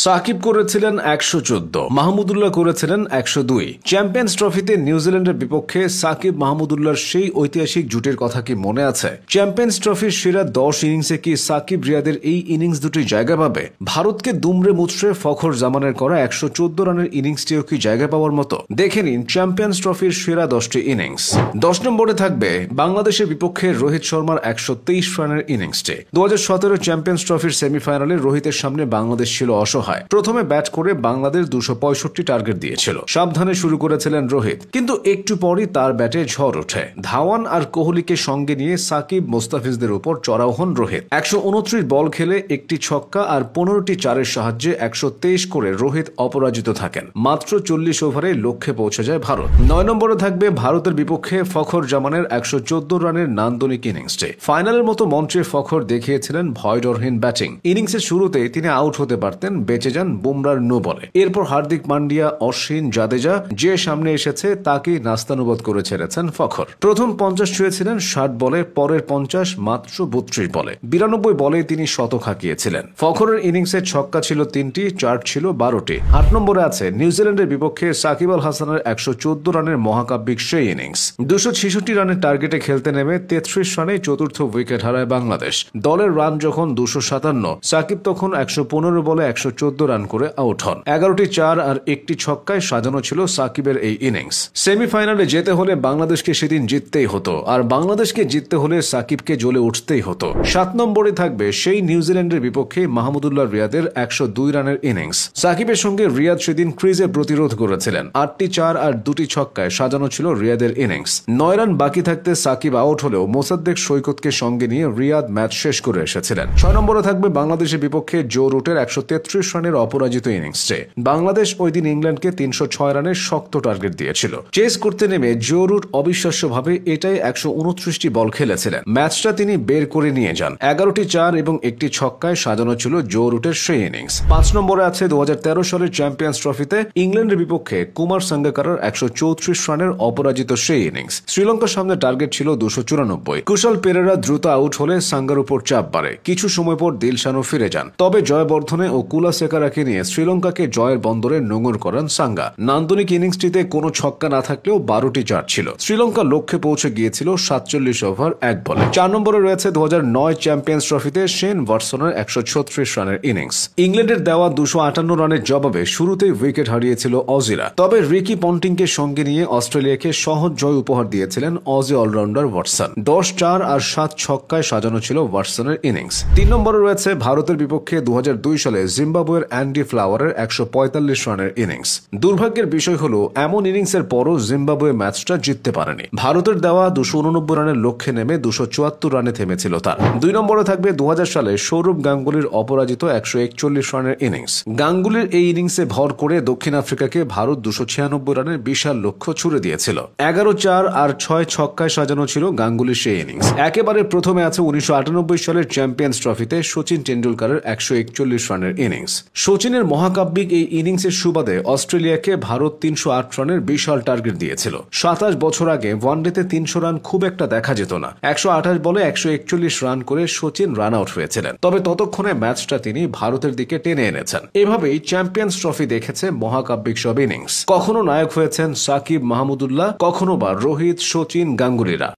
সাকিব করেছিলেন ১১৪, মাহমুদুল্লাহ করেছিলেন ১০২। চ্যাম্পিয়ন্স ট্রফিতে নিউজিল্যান্ডের বিপক্ষে সাকিব মাহমুদুল্লাহর সেই ঐতিহাসিক জুটির কথা কি মনে আছে? চ্যাম্পিয়ন্স ট্রফির সেরা ১০ ইনিংসে কি সাকিব রিয়াদের এই ইনিংস দুটি জায়গা পাবে? ভারতকে দুমড়ে মুচড়ে ফখর জামানের করা ১১৪ রানের ইনিংসটিও কি জায়গা পাওয়ার মতো? দেখে নিন চ্যাম্পিয়ন্স ট্রফির সেরা ১০টি ইনিংস। ১০ নম্বরে থাকবে বাংলাদেশের বিপক্ষে রোহিত শর্মার ১২৩ রানের ইনিংসটি। ২০১৭ চ্যাম্পিয়ন্স ট্রফির সেমিফাইনালে রোহিতের সামনে বাংলাদেশ ছিল অসহায়। প্রথমে ব্যাট করে বাংলাদেশ ২৬৫ টার্গেট দিয়েছিল। সাবধানে শুরু করেছিলেন রোহিত, কিন্তু একটু পরই তার ব্যাটে ঝড় ওঠে। ধাওয়ান আর কোহলিকে সঙ্গে নিয়ে সাকিব মোস্তাফিজদের উপর চড়াও হন রোহিত। ১২৯ বল খেলে একটি ছক্কা আর ১৫টি চারের সাহায্যে ১২৩ করে রোহিত অপরাজিত থাকেন। মাত্র ৪০ ওভারে লক্ষ্যে পৌঁছে যায় ভারত। ৯ নম্বরে থাকবে ভারতের বিপক্ষে ফখর জামানের ১১৪ রানের নান্দনিক ইনিংসটি। ফাইনালের মতো মঞ্চে ফখর দেখিয়েছিলেন ভয়ডরহীন ব্যাটিং। ইনিংসের শুরুতেই তিনি আউট হতে পারতেন, বেঁচে যান বুমরার নো বলে। এরপর হার্দিক পান্ডিয়া, অশ্বিন, জাদেজা যে সামনে এসেছে তাকেই নাস্তানুবোধ করে ছেড়েছেন ফখর। প্রথম ৫০ ছুঁয়েছিলেন ৬০ বলে, পরের ৫০ মাত্র ৩২ বলে। ৯২ বলে তিনি শতক হাঁকিয়েছিলেন। ফখরের ইনিংসে ছক্কা ছিল ৩টি, চার ছিল ১২টি। ৮ নম্বরে আছে নিউজিল্যান্ডের বিপক্ষে সাকিব আল হাসানের ১১৪ রানের মহাকাব্যিক সেই ইনিংস। ২৬৬ রানের টার্গেটে খেলতে নেমে ৩৩ রানে চতুর্থ উইকেট হারায় বাংলাদেশ। দলের রান যখন ২৫৭, সাকিব তখন ১১৫ বলে ১১৪ রান করে আউট হন। ১১টি চার আর একটি ছক্কায় সাজানো ছিল সাকিবের এই ইনিংস। সেমিফাইনালে যেতে হলে বাংলাদেশকে সেদিন জিততেই হতো, আর বাংলাদেশকে জিততে হলে সাকিবকে জ্বলে উঠতেই হতো। ৭ নম্বরে থাকবে সেই নিউজিল্যান্ডের বিপক্ষে মাহমুদুল্লাহ রিয়াদের ১০২ রানের ইনিংস। সাকিবের সঙ্গে রিয়াদ সেদিন ক্রিজে প্রতিরোধ করেছিলেন। ৮টি চার আর ২টি ছক্কায় সাজানো ছিল রিয়াদের ইনিংস। ৯ রান বাকি থাকতে সাকিব আউট হলেও মোসাদ্দেক সৈকতকে সঙ্গে নিয়ে রিয়াদ ম্যাচ শেষ করে এসেছিলেন। ৬ নম্বরে থাকবে বাংলাদেশের বিপক্ষে জো রুটের ১৩৩ রানের অপরাজিত ইনিংসে। বাংলাদেশ ওই দিন ইংল্যান্ডকে ৩০৬ রানের শক্ত টার্গেট দিয়েছিল। চেস করতে নেমে জো রুট অবিশ্বাস্যভাবে এটাই ১২৯টি বল খেলেছিলেন। ম্যাচটা তিনি বের করে নিয়ে যান। ১১টি চার এবং একটি ছক্কায় সাজানো ছিল জো রুটের সেই ইনিংস। ৫ নম্বরে আছে ২০১৩ সালের চ্যাম্পিয়ন্স ট্রফিতে ইংল্যান্ডের বিপক্ষে কুমার সাঙ্গাকারার ১৩৪ রানের অপরাজিত সেই ইনিংস। শ্রীলঙ্কার সামনে টার্গেট ছিল ২৯৪। কুশল পেরেরা দ্রুত আউট হলে সাঙ্গার উপর চাপ বাড়ে। কিছু সময় পর দিলশানও ফিরে যান, তবে জয়বর্ধনে ও কুলাসেকারাকে নিয়ে শ্রীলঙ্কাকে জয়ের বন্দরে নোঙর করান সাঙ্গা। নান্দনিক ইনিংসটিতে কোনো ছক্কা না থাকলেও ১২টি চার ছিল। শ্রীলঙ্কা লক্ষ্যে পৌঁছে গিয়েছিল ৪৭ ওভার ১ বলে। ৪ নম্বরে রয়েছে ২০০৯ চ্যাম্পিয়ন্স ট্রফিতে শেন ওয়াটসনের ১৩৬ রানের ইনিংস। ইংল্যান্ডের দেওয়া ২৫৮ রানের জবাবে শুরুতেই উইকেট হারিয়েছিল অজিরা, তবে রিকি পন্টিংকে সঙ্গে নিয়ে অস্ট্রেলিয়াকে সহজ জয় উপহার দিয়েছিলেন অজি অলরাউন্ডার ওয়াটসন। ১০ চার আর ৭ ছক্কায় সাজানো ছিল ওয়াটসনের ইনিংস। ৩ নম্বরে রয়েছে ভারতের বিপক্ষে ২০০২ সালে জিম্বাবুয়ের অ্যান্ডি ফ্লাওয়ারের ১৪৫ রানের ইনিংস। দুর্ভাগ্যের বিষয় হলো এমন ইনিংসের পরও জিম্বাবুয়ে ম্যাচটা জিততে পারেনি। ভারতের দেওয়া ২৮৯ রানের লক্ষ্যে নেমে ২৭৪ রানে থেমেছিল তার। ২ নম্বরে থাকবে ২০০০ সালে সৌরভ গাঙ্গুলির অপরাজিত ১৪১ রানের ইনিংস। গাঙ্গুলির এই ইনিংসে ভর করে দক্ষিণ আফ্রিকাকে ভারত ২৯৬ রানের বিশাল লক্ষ্য ছুড়ে দিয়েছিল। ১১ চার আর ৬ ছক্কায় সাজানো ছিল গাঙ্গুলির সেই ইনিংস। একেবারে প্রথমে আছে ১৯৯৮ সালের চ্যাম্পিয়ন্স ট্রফিতে শচীন টেন্ডুলকারের ১৪১ রানের ইনিংস। শচীনের মহাকাব্যিক এই ইনিংসের সুবাদে অস্ট্রেলিয়াকে ভারত ৩০৮ রানের বিশাল টার্গেট দিয়েছিল। ২৭ বছর আগে ওয়ানডেতে ৩০০ রান খুব একটা দেখা যেত না। ১২৮ বলে ১৪১ রান করে শচীন রান আউট হয়েছিলেন, তবে ততক্ষণে ম্যাচটা তিনি ভারতের দিকে টেনে এনেছেন। এভাবেই চ্যাম্পিয়ন্স ট্রফি দেখেছে মহাকাব্যিক সব ইনিংস। কখনো নায়ক হয়েছেন সাকিব মাহমুদুল্লাহ, কখনো বা রোহিত, শচীন, গাঙ্গুলিরা।